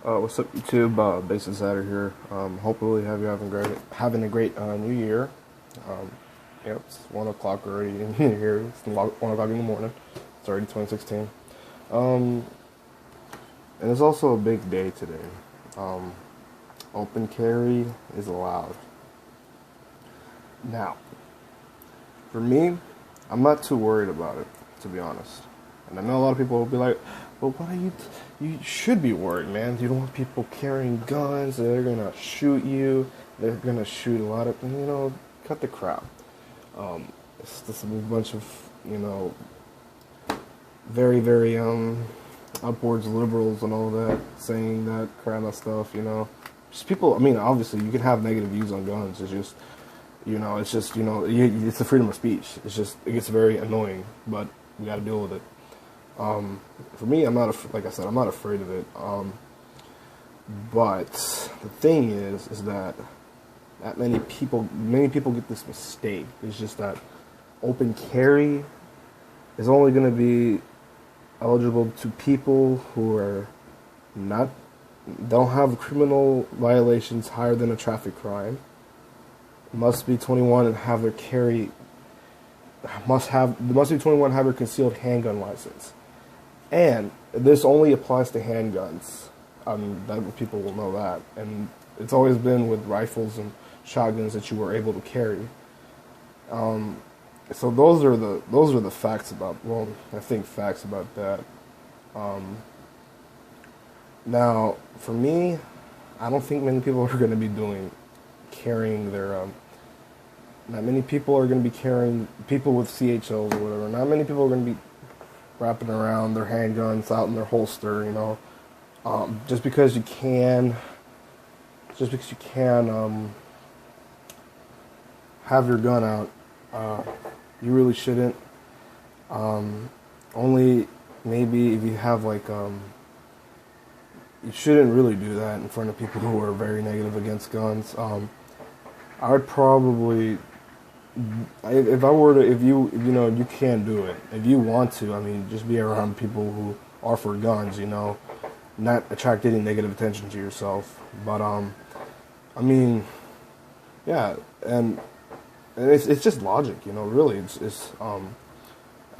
What's up, YouTube? Basis Satter here. Hopefully, having a great New Year. Um, it's 1 o'clock already in here. It's 1 o'clock in the morning. It's already 2016. Um, and it's also a big day today. Um, Open carry is allowed. Now, for me, I'm not too worried about it, to be honest. And I know a lot of people will be like, "Well, what are you? You should be worried, man. You don't want people carrying guns. They're gonna shoot you. They're gonna shoot a lot of, cut the crap." It's just a bunch of, very, very upwards liberals and all that saying that kind of stuff. Just people. I mean, obviously, you can have negative views on guns. It's just, it's the freedom of speech. It gets very annoying, but we got to deal with it. For me, like I said, I'm not afraid of it. But the thing is that many people get this mistake. It's just that open carry is only going to be eligible to people who don't have criminal violations higher than a traffic crime, must be 21 and have their concealed handgun license. And this only applies to handguns. That people will know that. And it's always been with rifles and shotguns that you were able to carry. So those are the facts about. Well, I think facts about that. Now, for me, I don't think many people are going to be carrying their. Not many people are going to be carrying people with CHLs or whatever. Not many people are going to be wrapping around their handguns out in their holster, just because you can have your gun out, you really shouldn't. Only maybe if you have you shouldn't really do that in front of people who are very negative against guns. I would probably, if you can do it. If you want to, I mean, just be around people who are for guns, not attract any negative attention to yourself. But, I mean, yeah, and it's just logic, really.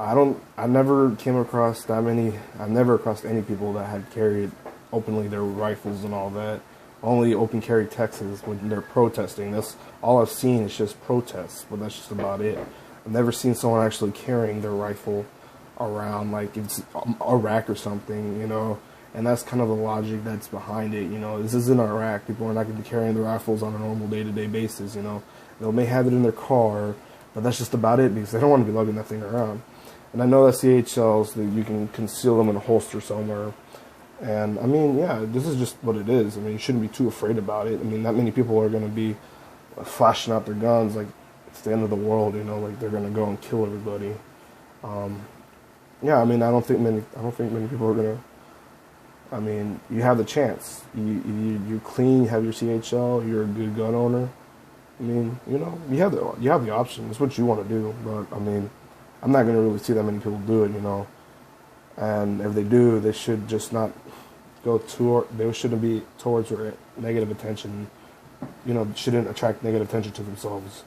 I've never crossed any people that had carried openly their rifles and all that. Only open carry Texas when they're protesting. That's all I've seen is just protests, but that's just about it. I've never seen someone actually carrying their rifle around like it's Iraq or something, and that's kind of the logic that's behind it. This isn't Iraq. People are not going to be carrying their rifles on a normal day-to-day basis. They may have it in their car, but that's just about it because they don't want to be lugging that thing around. And I know that CHLs, that you can conceal them in a holster somewhere. And, I mean, yeah, this is just what it is. I mean, you shouldn't be too afraid about it. I mean, not many people are going to be flashing out their guns like it's the end of the world, like they're going to go and kill everybody. Yeah, I mean, I don't think many people are going to. I mean, you have the chance. You're clean, you have your CHL, you're a good gun owner. I mean, you have the option. It's what you want to do. But, I mean, I'm not going to really see that many people do it, And if they do, they should just not they shouldn't be towards negative attention, shouldn't attract negative attention to themselves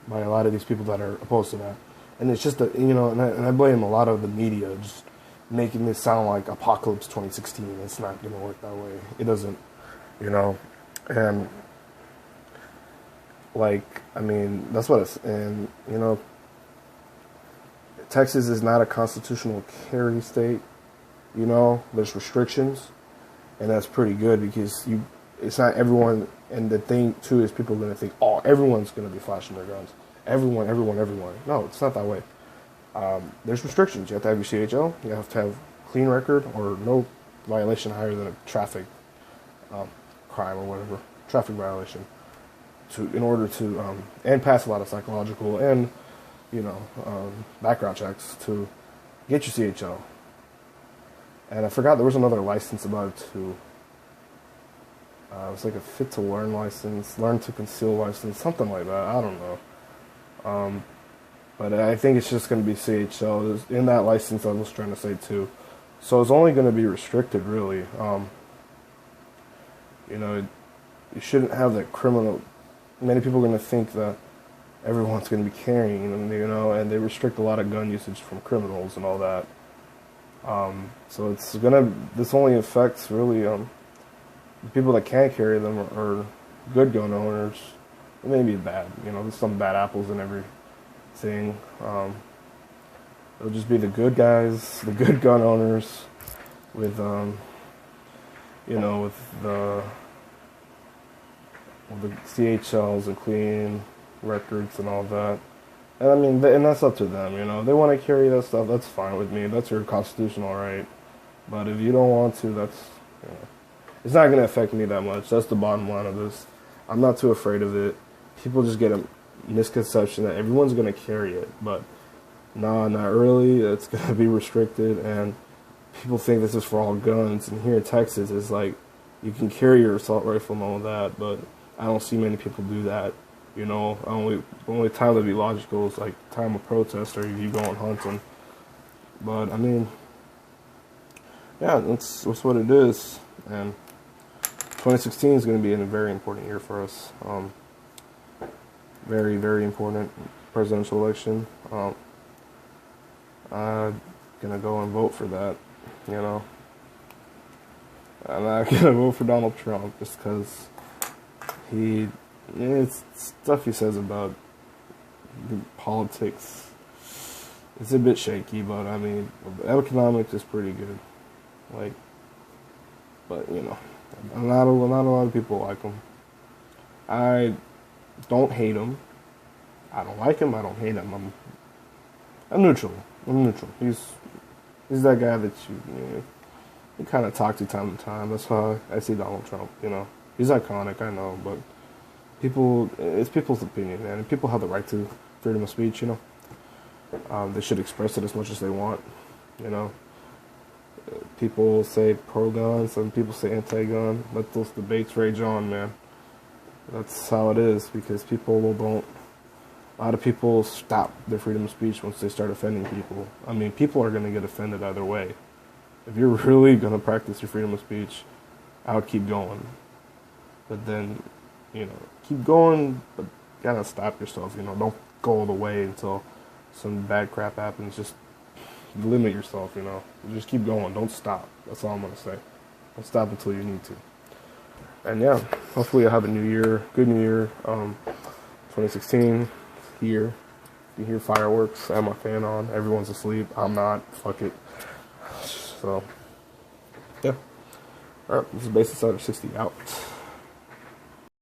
by a lot of these people that are opposed to that. And it's just and I blame a lot of the media just making this sound like Apocalypse 2016. It's not going to work that way. It doesn't, and I mean, that's what it's, and, Texas is not a constitutional carry state. There's restrictions, and that's pretty good because it's not everyone. And the thing too is people are going to think, oh, everyone's going to be flashing their guns. Everyone. No, it's not that way. There's restrictions. You have to have your CHL. You have to have clean record or no violation higher than a traffic crime or whatever, traffic violation, in order to and pass a lot of psychological and background checks to get your CHL. And I forgot there was another license about it too. It was like a fit to learn license, learn to conceal license, something like that. I don't know. But I think it's just going to be CHL. In that license, I was trying to say too. So it's only going to be restricted, really. You know, you shouldn't have that criminal. Many people are going to think that everyone's going to be carrying them, you know, and they restrict a lot of gun usage from criminals and all that. So this only affects really the people that can carry them are good gun owners. It may be bad, you know, there's some bad apples in everything. It'll just be the good guys, the good gun owners with, you know, with the CHLs and clean records and all that. And I mean, and that's up to them, you know. They want to carry that stuff, that's fine with me. That's your constitutional right. But if you don't want to, that's, you know, it's not going to affect me that much. That's the bottom line of this. I'm not too afraid of it. People just get a misconception that everyone's going to carry it. But no, not really. It's going to be restricted. And people think this is for all guns. And here in Texas, it's like you can carry your assault rifle and all that. But I don't see many people do that. You know, the only time that'd be logical is like time of protest or you going hunting. But I mean, yeah, that's what it is. And 2016 is going to be a very important year for us. Very, very important presidential election. I'm going to go and vote for that, you know. I'm not going to vote for Donald Trump just because it's stuff he says about politics. It's a bit shaky, but I mean, economics is pretty good. Like, but you know, not a lot of people like him. I don't hate him. I don't like him. I don't hate him. I'm neutral. I'm neutral. He's that guy that you kind of talk to time to time. That's how I see Donald Trump. You know, he's iconic. I know, but it's people's opinion, man. And people have the right to freedom of speech. You know, they should express it as much as they want. You know. People say pro-gun, some people say anti-gun. Let those debates rage on, man. That's how it is, because a lot of people stop their freedom of speech once they start offending people. I mean, people are going to get offended either way. If you're really going to practice your freedom of speech, I would keep going. But then, you know, keep going, but you gotta stop yourself, you know. Don't go all the way until some bad crap happens. Just limit yourself, you know. Just keep going. Don't stop. That's all I'm going to say. Don't stop until you need to. And yeah, hopefully I'll have a new year. Good new year. 2016 here. You hear fireworks. I have my fan on. Everyone's asleep. I'm not. Fuck it. So, yeah. Alright, this is Basic Side 60 out.